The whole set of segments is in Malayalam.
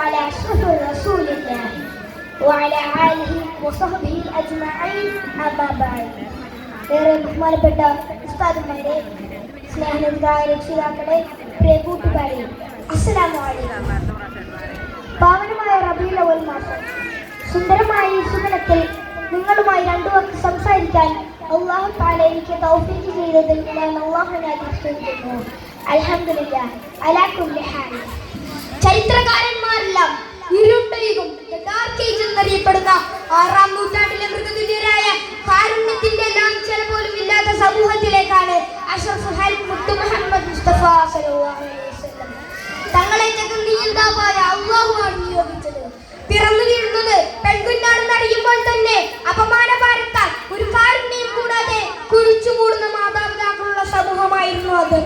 على أشرف رسول الله وعلى آله وصحبه أجمعين أما بعد. ഏറെ ബഹുമാനപ്പെട്ട ഉസ്താദുമാരെ, സ്നേഹനിധിയായ രക്ഷിതാക്കളെ, പ്രിയ കൂട്ടുകാരെ, അസ്സലാമു അലൈക്കും. പാവനമായ റബീഉൽ അവ്വൽ മാസം സുന്ദരമായ ഈ സുദിനത്തിൽ നിങ്ങളുമായി രണ്ടു വാക്ക് സംസാരിക്കാൻ അല്ലാഹു തആല എനിക്ക് തൗഫീഖ് ചെയ്തതിൽ ഞാൻ അല്ലാഹുവിനെ സ്തുതിക്കുന്നു. അൽഹംദുലില്ലാഹ് അലാ കുല്ലി ഹാൽ. ചരിത്രകാരന്മാരെല്ലാം ഇരുണ്ട യുഗം ഡാർക്ക് ഏജ് എന്നറിയപ്പെടുന്ന 6-ാം നൂറ്റാണ്ടിലെ മൃഗതുല്യരായ കാരുണ്യത്തിന്റെ ലാഞ്ചന പോലും ഇല്ലാത്ത സമൂഹത്തിലേക്കാണ് അഷ്റഫുൽ ഖൽഖ് മുത്തു മുഹമ്മദ് മുസ്തഫ സല്ലല്ലാഹു അലൈഹി വസല്ലം തങ്ങളെ ജഗന്നിയന്താവായ അല്ലാഹുവാണ് നിയോഗിച്ചത്. പിറന്നു വീഴുന്നത് പെൺകുഞ്ഞാണെന്ന് അറിയുമ്പോൾ തന്നെ അപമാനഭാരത്താൽ ഒരു കാരുണ്യം കൂടാതെ കുഴിച്ചു കൂടുന്ന മാതാപിതാക്കളുള്ള സമൂഹമായിരുന്നു അത്.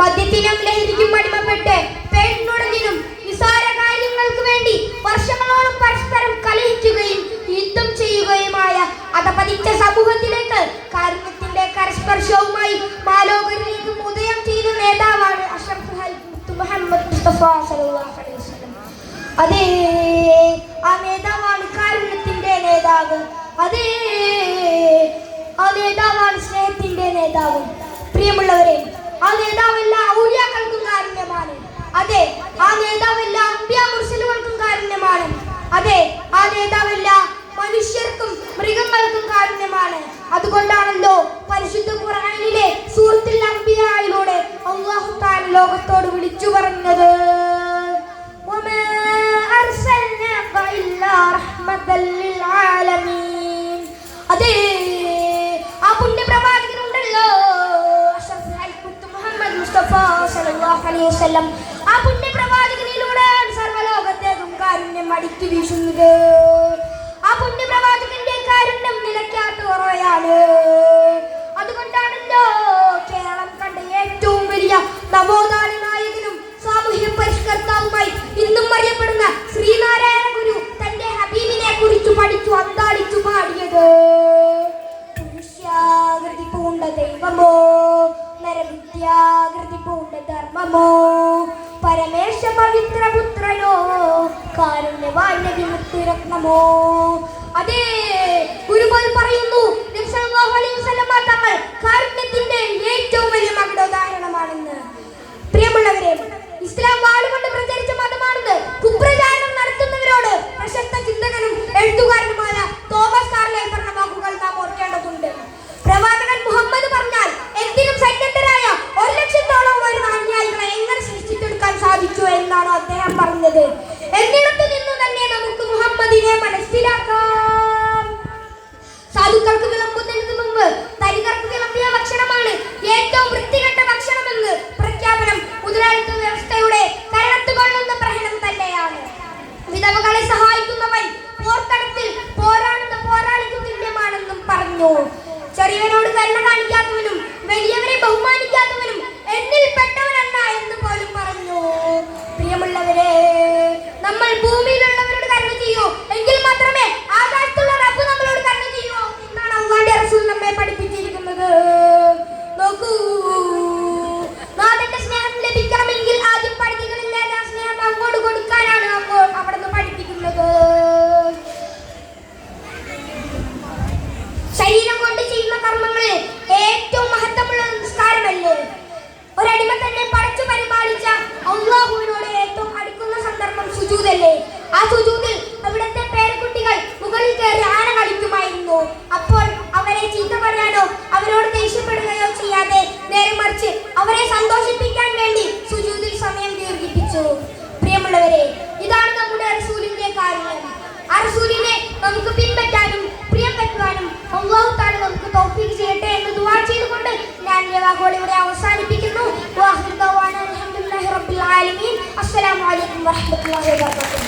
മദ്യത്തിനും ലഹരിക്കും അടിമപ്പെട്ട് പെണ്ണുടലിനും നിസാര കാര്യങ്ങൾക്ക് വേണ്ടി വർഷങ്ങളോളം പരസ്പരം കലഹിക്കുകയും യുദ്ധം ചെയ്യുകയുമായ അധപതിച്ച സമൂഹത്തിലേക്ക് കാരുണ്യത്തിന്റെ കരസ്പർശവുമായി മാലോകരിലേക്ക് ഉദയം ചെയ്ത നേതാവാണ് അഷ്റഫുൽ ഖൽഖ് മുത്തു മുഹമ്മദ് മുസ്തഫ സല്ലല്ലാഹു അലൈഹി വസല്ലം. അതേ, ആ നേതാവാണ് കാരുണ്യത്തിന്റെ നേതാവ്. അതേ, ആ നേതാവാണ് സ്നേഹത്തിന്റെ നേതാവ്. പ്രിയമുള്ളവരെ, ആ നേതാവെല്ലാ ഔലിയാക്കൾക്കും കാരുണ്യമാണ്. അതെ, ആ നേതാവെല്ലാ അംബിയാ മുർസലുകൾക്കും കാരുണ്യമാണ്. അതെ, ആ നേതാവെല്ലാ മനുഷ്യർക്കും മൃഗങ്ങൾക്കും കാരുണ്യമാണ്. അതുകൊണ്ടാണല്ലോ പരിശുദ്ധ ഖുർആനിലെ സൂറത്തുൽ അംബിയായിലൂടെ അല്ലാഹു തആല ലോകത്തോട് വിളിച്ചു പറഞ്ഞത്, വമാ അർസൽനാക ഇല്ലാ റഹ്മത്തൽ ലിൽ ആലമീൻ. അതെ, ആ പുണ്യപ്രവാചകനുണ്ടല്ലോ മുസ്തഫ സല്ലല്ലാഹു അലൈഹി വസല്ലം, ആ പുണ്യപ്രവാചകനിലൂടെയാണ് സർവ്വലോകത്തേക്കും കാരുണ്യം അടിച്ചു വീശുന്നത്. ആ പുണ്യപ്രവാചകന്റെ കാരുണ്യം നിലയ്ക്കാത്ത ഉറവയാണ്. അതുകൊണ്ടാണല്ലോ കേരളം കണ്ട ഏറ്റവും വലിയ നവോത്ഥാന നായകനും സാമൂഹ്യ പരിഷ്കർത്താവുമായി ഇന്നും അറിയപ്പെടുന്ന ശ്രീനാരായണ ഗുരു തന്റെ ഹബീബിനെ കുറിച്ച് പഠിച്ചു അന്താളിച്ചു പാടിയത്, പുരുഷ്യാകൃതി പൂണ്ട ദൈവമോ നരവിദ്യാകൃതി പൂണ്ട ധർമ്മമോ പരമേശ പവിത്രപുത്രനോ കാരുണ്യവാന്യതി മുത്തുരത്നമോ. അതേ, ഗുരുപോൽ പറയുന്നു നബി സല്ലല്ലാഹു അലൈഹി വസല്ലം തങ്ങൾ കാരുണ്യത്തിന്റെ ഏറ്റവും വലിയ മകുടോദാഹരണമാണെന്ന്. പ്രിയമുള്ളവരെ, ഇസ്ലാം വാളുകൊണ്ട് പ്രചരിച്ച മതമാണെന്ന് കുപ്രചാരണം നടത്തുന്നവരോട് പ്രശസ്ത ചിന്തകനും എഴുത്തുകാരനുമായ തോമസ് കാർലൈൽ പറഞ്ഞ വാക്കുകൾ നാം ഓർക്കേണ്ടതുണ്ട്. പ്രവാചകൻ മുഹമ്മദ് പറഞ്ഞാൽ എന്തിനും സൈന്യത്തരായ 1,00,000-ഓളം വരുന്ന അനുയായികളെ എങ്ങനെ സൃഷ്ടിച്ചെടുക്കാൻ സാധിച്ചു എന്നാണ് അദ്ദേഹം പറഞ്ഞത്. എന്നിടത്തു നിന്ന് തന്നെ നമുക്ക് മുഹമ്മദിനെ മനസ്സിലാക്കാം. സാധുക്കൾക്ക് വിളമ്പുന്നതിന് മുമ്പ് തരികർക്ക് വിളമ്പിയ ഭക്ഷണമാണ് ഏറ്റവും വൃത്തികെട്ട ഭക്ഷണമെന്ന് പ്രഖ്യാപനം മുതലാളിത്ത വ്യവസ്ഥയുടെ കരണത്ത് കൊള്ളുന്ന പ്രഹരം തന്നെയാണ്. വിധവകളെ സഹായിക്കുന്നവൻ പോർക്കളത്തിൽ പോരാടുന്ന പോരാളിക്ക് തുല്യമാണെന്നും പറഞ്ഞു. ചെറിയവനോട് കരുണ കാണിക്കാത്തവനും വലിയവരെ ബഹുമാനിക്കാത്തവനും എന്നിൽ പെട്ടവനല്ല എന്ന് പോലും പറഞ്ഞു. പ്രിയമുള്ളവരെ, നമ്മൾ ഭൂമിയിലുള്ളവരോട് കരുണ ചെയ്യൂ എങ്കിൽ മാത്രമേ ആകാശത്തുള്ള റബ്ബ് നമ്മളോട് കരുണ ചെയ്യൂ എന്നാണ് അല്ലാഹുവിന്റെ റസൂൽ നമ്മെ പഠിപ്പിച്ചിരിക്കുന്നത്. നോക്കൂ, നാഥന്റെ സ്നേഹം ലഭിക്കണമെങ്കിൽ ആദ്യം പടികളില്ലാതെ ആ സ്നേഹം അങ്ങോട്ട് കൊടുക്കാനാണ് അവിടെ നിന്ന് പഠിപ്പിക്കുന്നത്. ശരീരം കൊണ്ട് ചെയ്യുന്ന കർമ്മങ്ങളിൽ ഏറ്റവും മഹത്വമുള്ള നിസ്കാരമല്ലേ? ഒരടിമ തന്നെ പടച്ചു പരിപാലിച്ച അല്ലാഹുവിനോട് ഏറ്റവും അടുക്കുന്ന സന്ദർഭം സുജൂദല്ലേ? ആ സുജൂദിൽ അവിടുത്തെ പേരക്കുട്ടികൾ മുകളിൽ കയറി ആന കളിക്കുമായിരുന്നു. അപ്പോൾ അവരെ ചീത്ത പറയാനോ അവരോട് ദേഷ്യപ്പെടുകയോ ചെയ്യാതെ നേരെ മറിച്ച് അവരെ സന്തോഷിപ്പിക്കാൻ വേണ്ടി സുജൂദിൽ സമയം ദീർഘിപ്പിച്ചു. പ്രിയമുള്ളവരെ, ഇതാണ് നമ്മുടെ റസൂലിന്റെ കാരുണ്യം. ആ റസൂലിനെ നമുക്ക് പിൻപറ്റാനും പ്രിയം വെക്കാനും അല്ലാഹു തആല നമുക്ക് തൗഫീഖ് ചെയ്യട്ടെ എന്ന് ദുആ ചെയ്തുകൊണ്ട് ഞാൻ ഈ വാക്കുകൾ ഇവിടെ അവസാനിപ്പിക്കുന്നു. വആഖിറു ദഅവാനാ അൽഹംദുലില്ലാഹി റബ്ബിൽ ആലമീൻ. അസ്സലാമു അലൈക്കും വറഹ്മത്തുള്ളാഹി വബറകാതുഹു.